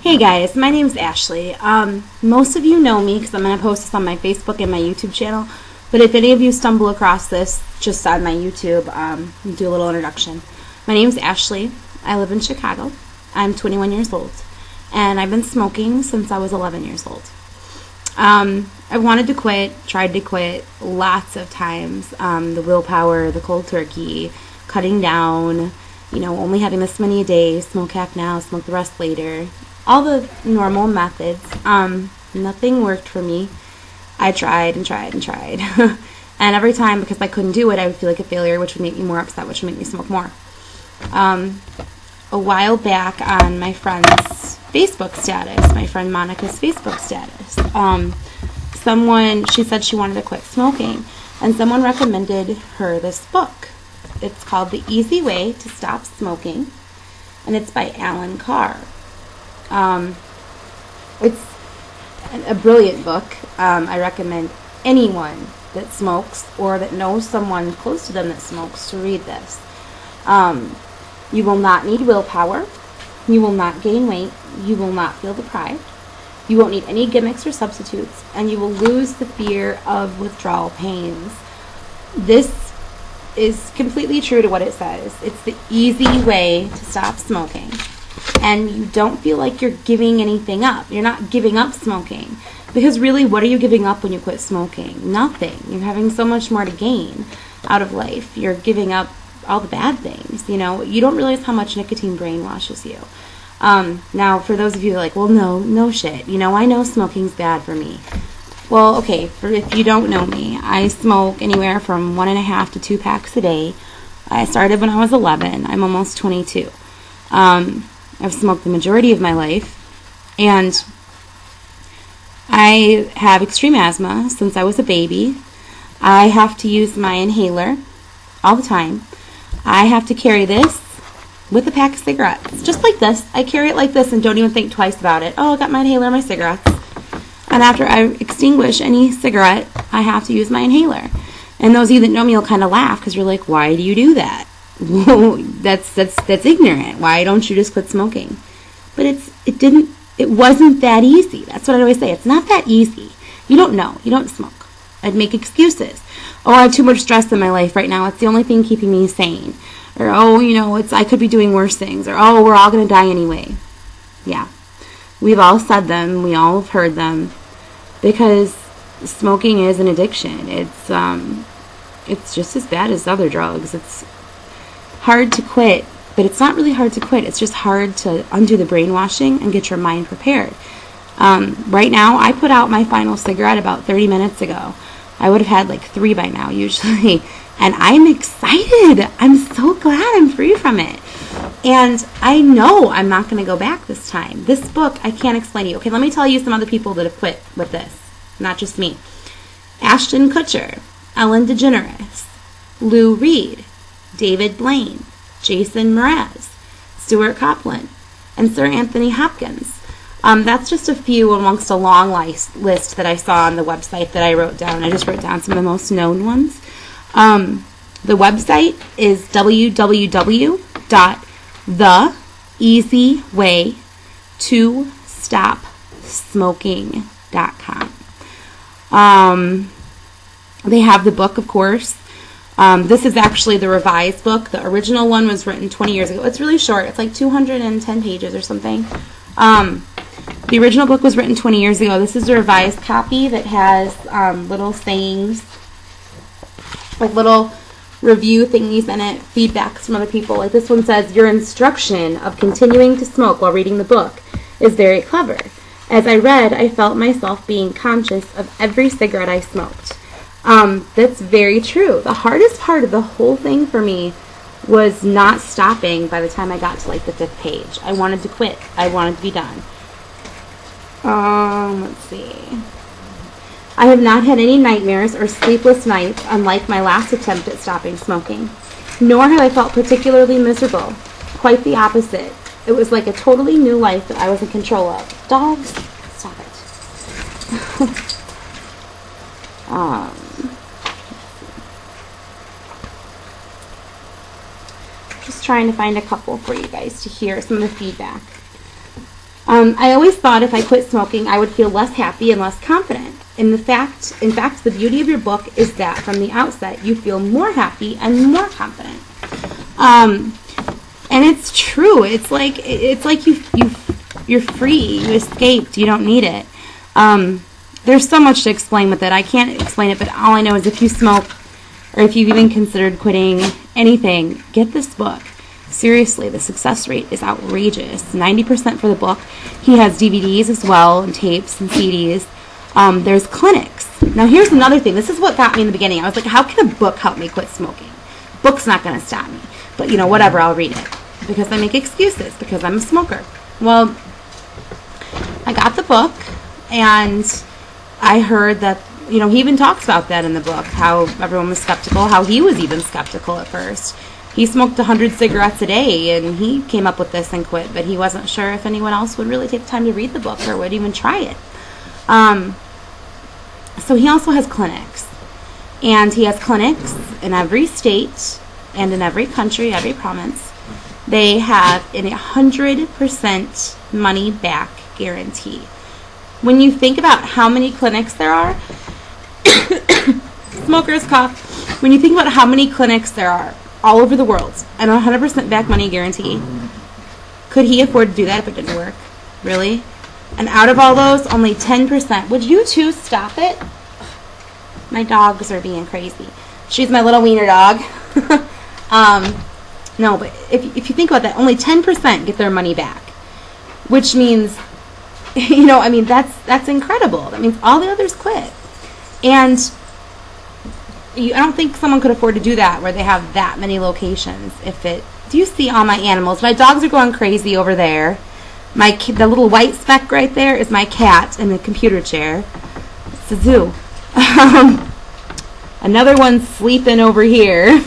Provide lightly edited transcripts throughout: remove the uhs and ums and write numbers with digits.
Hey guys, my name's Ashley. Most of you know me because I'm going to post this on my Facebook and my YouTube channel. But if any of you stumble across this just on my YouTube, I'll do a little introduction. My name's Ashley. I live in Chicago. I'm 21 years old. And I've been smoking since I was 11 years old. I wanted to quit, tried to quit lots of times. The willpower, the cold turkey, cutting down, only having this many a day, smoke half now, smoke the rest later. All the normal methods. Nothing worked for me. I tried and tried and tried. And every time, because I couldn't do it, I would feel like a failure, which would make me more upset, which would make me smoke more. A while back on my friend's Facebook status, my friend Monica's Facebook status, she said she wanted to quit smoking, and someone recommended her this book. It's called The Easy Way to Stop Smoking, and it's by Carr. It's a brilliant book. I recommend anyone that smokes or that knows someone close to them that smokes to read this. You will not need willpower. You will not gain weight. You will not feel deprived. You won't need any gimmicks or substitutes, and you will lose the fear of withdrawal pains. This is completely true to what it says. It's the easy way to stop smoking. And you don't feel like you're giving anything up. You're not giving up smoking. Because really, what are you giving up when you quit smoking? Nothing. You're having so much more to gain out of life. You're giving up all the bad things. You don't realize how much nicotine brainwashes you. Now, for those of you like, well, no shit. I know smoking's bad for me. Well, okay, if you don't know me, I smoke anywhere from 1.5 to 2 packs a day. I started when I was 11. I'm almost 22. I've smoked the majority of my life, and I have extreme asthma since I was a baby. I have to use my inhaler all the time. I have to carry this with a pack of cigarettes, just like this. I carry it like this and don't even think twice about it. Oh, I got my inhaler and my cigarettes. And after I extinguish any cigarette, I have to use my inhaler. And those of you that know me will kind of laugh because you're like, why do you do that? Well, that's ignorant. Why don't you just quit smoking? But it wasn't that easy. That's what I always say. It's not that easy. You don't know. You don't smoke. I'd make excuses. Oh, I have too much stress in my life right now. It's the only thing keeping me sane. Or, I could be doing worse things. Or, oh, we're all going to die anyway. Yeah. We've all said them. We all have heard them. Because smoking is an addiction. It's just as bad as other drugs. It's hard to quit, but it's not really hard to quit. It's just hard to undo the brainwashing and get your mind prepared. Right now, I put out my final cigarette about 30 minutes ago. I would have had like 3 by now, usually. And I'm excited. I'm so glad I'm free from it. And I know I'm not going to go back this time. This book, I can't explain to you. Okay, let me tell you some other people that have quit with this. Not just me. Ashton Kutcher, Ellen DeGeneres, Lou Reed, David Blaine, Jason Mraz, Stuart Copeland, and Sir Anthony Hopkins. That's just a few amongst a long list that I saw on the website that I wrote down. I just wrote down some of the most known ones. The website is www.theeasywaytostopsmoking.com. They have the book, of course. This is actually the revised book. The original one was written 20 years ago. It's really short. It's like 210 pages or something. The original book was written 20 years ago. This is a revised copy that has little sayings, like little review thingies in it, feedbacks from other people. Like this one says, your instruction of continuing to smoke while reading the book is very clever. As I read, I felt myself being conscious of every cigarette I smoked. That's very true. The hardest part of the whole thing for me was not stopping by the time I got to like the 5th page. I wanted to quit. I wanted to be done. Let's see. I have not had any nightmares or sleepless nights, unlike my last attempt at stopping smoking. Nor have I felt particularly miserable. Quite the opposite. It was like a totally new life that I was in control of. Dogs, stop it. Just trying to find a couple for you guys to hear some of the feedback. I always thought if I quit smoking, I would feel less happy and less confident. In fact, the beauty of your book is that from the outset, you feel more happy and more confident. And it's true. It's like you're free. You escaped. You don't need it. There's so much to explain with it. I can't explain it, but all I know is if you smoke, or if you've even considered quitting anything, get this book. Seriously, the success rate is outrageous. 90% for the book. He has DVDs as well, and tapes and CDs. There's clinics. Now, here's another thing. This is what got me in the beginning. I was like, how can a book help me quit smoking? Book's not going to stop me. But, whatever, I'll read it. Because I make excuses, because I'm a smoker. Well, I got the book, and I heard that, he even talks about that in the book, how everyone was skeptical, how he was even skeptical at first. He smoked 100 cigarettes a day, and he came up with this and quit, but he wasn't sure if anyone else would really take the time to read the book or would even try it. So he also has clinics, and he has clinics in every state and in every country, every province. They have a 100% money back guarantee. When you think about how many clinics there are, smokers cough, when you think about how many clinics there are all over the world and a 100% back money guarantee, could he afford to do that if it didn't work? Really? And out of all those, only 10%. Would you two stop it? My dogs are being crazy. She's my little wiener dog. No, but if you think about that, only 10% get their money back, which means, that's incredible. That means all the others quit. And I don't think someone could afford to do that where they have that many locations. Do you see all my animals? My dogs are going crazy over there. The little white speck right there is my cat in the computer chair. It's a zoo. Another one's sleeping over here.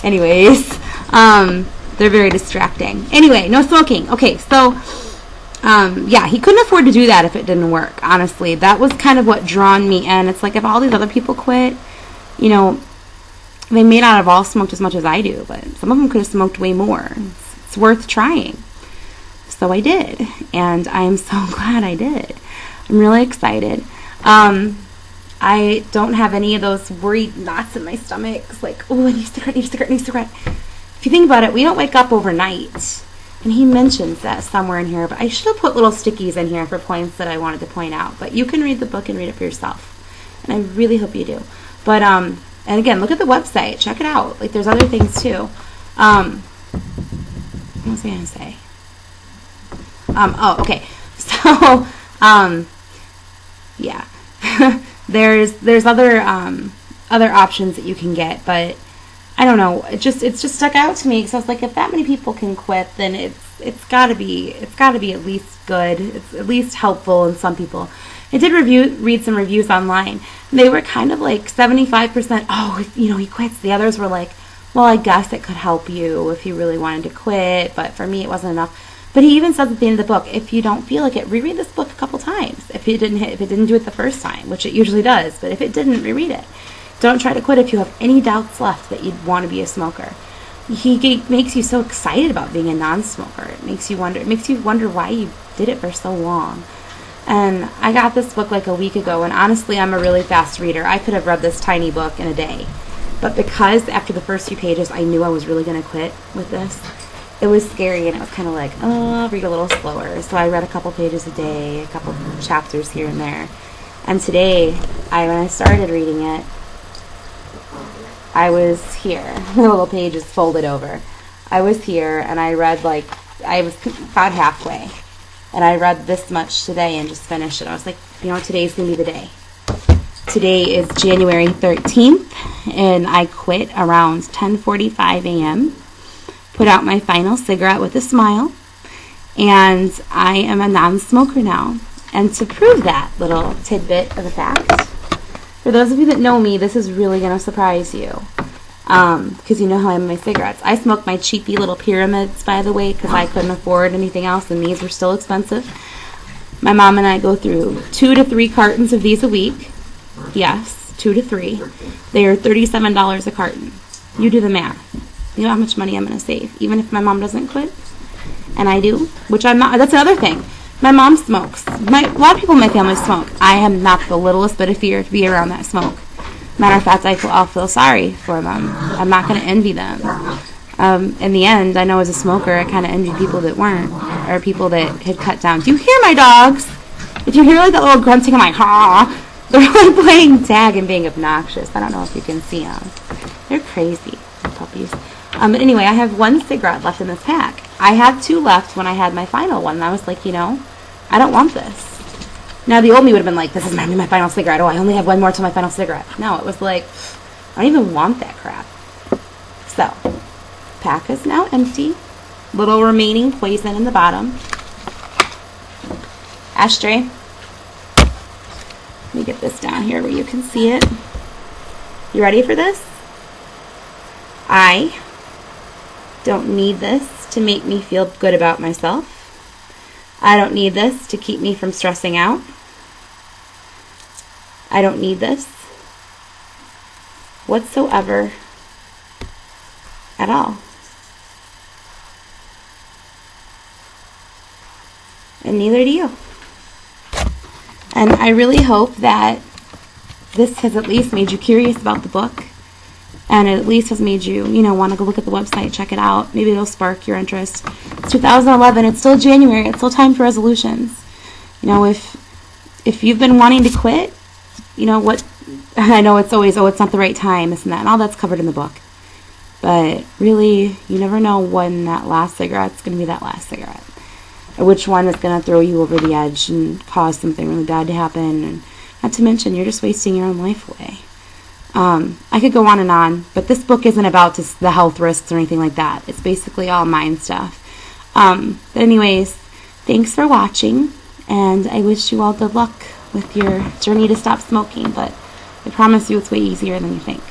Anyways, they're very distracting. Anyway, no smoking. Okay, so, he couldn't afford to do that if it didn't work, honestly. That was kind of what drawn me in. It's like if all these other people quit, they may not have all smoked as much as I do, but some of them could have smoked way more. It's worth trying. So I did, and I am so glad I did. I'm really excited. I don't have any of those worried knots in my stomach. It's like, oh, I need a cigarette, need a cigarette, need a cigarette. If you think about it, we don't wake up overnight. And he mentions that somewhere in here, but I should have put little stickies in here for points that I wanted to point out. But you can read the book and read it for yourself. And I really hope you do. But, and again, look at the website. Check it out. Like, there's other things, too. What was I going to say? Okay. So, yeah. there's other options that you can get, but I don't know. It's just stuck out to me because I was like, if that many people can quit, then it's got to be at least good. It's at least helpful in some people. I did read some reviews online. They were kind of like 75%. Oh, he quits. The others were like, well, I guess it could help you if you really wanted to quit, but for me, it wasn't enough. But he even says at the end of the book, if you don't feel like it, reread this book a couple times. If it didn't do it the first time, which it usually does, but if it didn't, reread it. Don't try to quit if you have any doubts left that you'd want to be a smoker. He makes you so excited about being a non-smoker. It makes you wonder why you did it for so long. And I got this book like a week ago, and honestly, I'm a really fast reader. I could have read this tiny book in a day. But because after the first few pages, I knew I was really going to quit with this, it was scary, and it was kind of like, oh, I'll read a little slower. So I read a couple pages a day, a couple chapters here and there. And today, when I started reading it, I was here. The little page is folded over. I was here, and I read I was about halfway. And I read this much today and just finished it. I was like, today's going to be the day. Today is January 13th, and I quit around 10:45 a.m., put out my final cigarette with a smile, and I am a non-smoker now. And to prove that little tidbit of a fact, for those of you that know me, this is really going to surprise you, because you know how I am with my cigarettes. I smoke my cheapy little pyramids, by the way, because I couldn't afford anything else, and these were still expensive. My mom and I go through 2 to 3 cartons of these a week. Yes, 2 to 3. They are $37 a carton. You do the math. You know how much money I'm going to save, even if my mom doesn't quit? and I do, which I'm not. That's another thing. My mom smokes. A lot of people in my family smoke. I have not the littlest bit of fear to be around that smoke. Matter of fact, I'll feel sorry for them. I'm not going to envy them. In the end, I know as a smoker, I kind of envied people that weren't, or people that had cut down. Do you hear my dogs? If you hear like that little grunting, I'm like, ha! They're really playing tag and being obnoxious. I don't know if you can see them. They're crazy, puppies. But anyway, I have 1 cigarette left in this pack. I had 2 left when I had my final one, and I was like, I don't want this. Now, the old me would have been like, this is my final cigarette. Oh, I only have 1 more till my final cigarette. No, it was like, I don't even want that crap. So, pack is now empty. Little remaining poison in the bottom. Ashtray. Let me get this down here where you can see it. You ready for this? I don't need this to make me feel good about myself. I don't need this to keep me from stressing out. I don't need this whatsoever at all. And neither do you. And I really hope that this has at least made you curious about the book, and it at least has made you, want to go look at the website, check it out. Maybe it'll spark your interest. It's 2011. It's still January. It's still time for resolutions. If you've been wanting to quit, what? I know it's always, it's not the right time, this and that, and all that's covered in the book. But really, you never know when that last cigarette's going to be that last cigarette. Or which one is going to throw you over the edge and cause something really bad to happen. And not to mention, you're just wasting your own life away. I could go on, but this book isn't about just the health risks or anything like that. It's basically all mind stuff. But anyways, thanks for watching, and I wish you all good luck with your journey to stop smoking, but I promise you it's way easier than you think.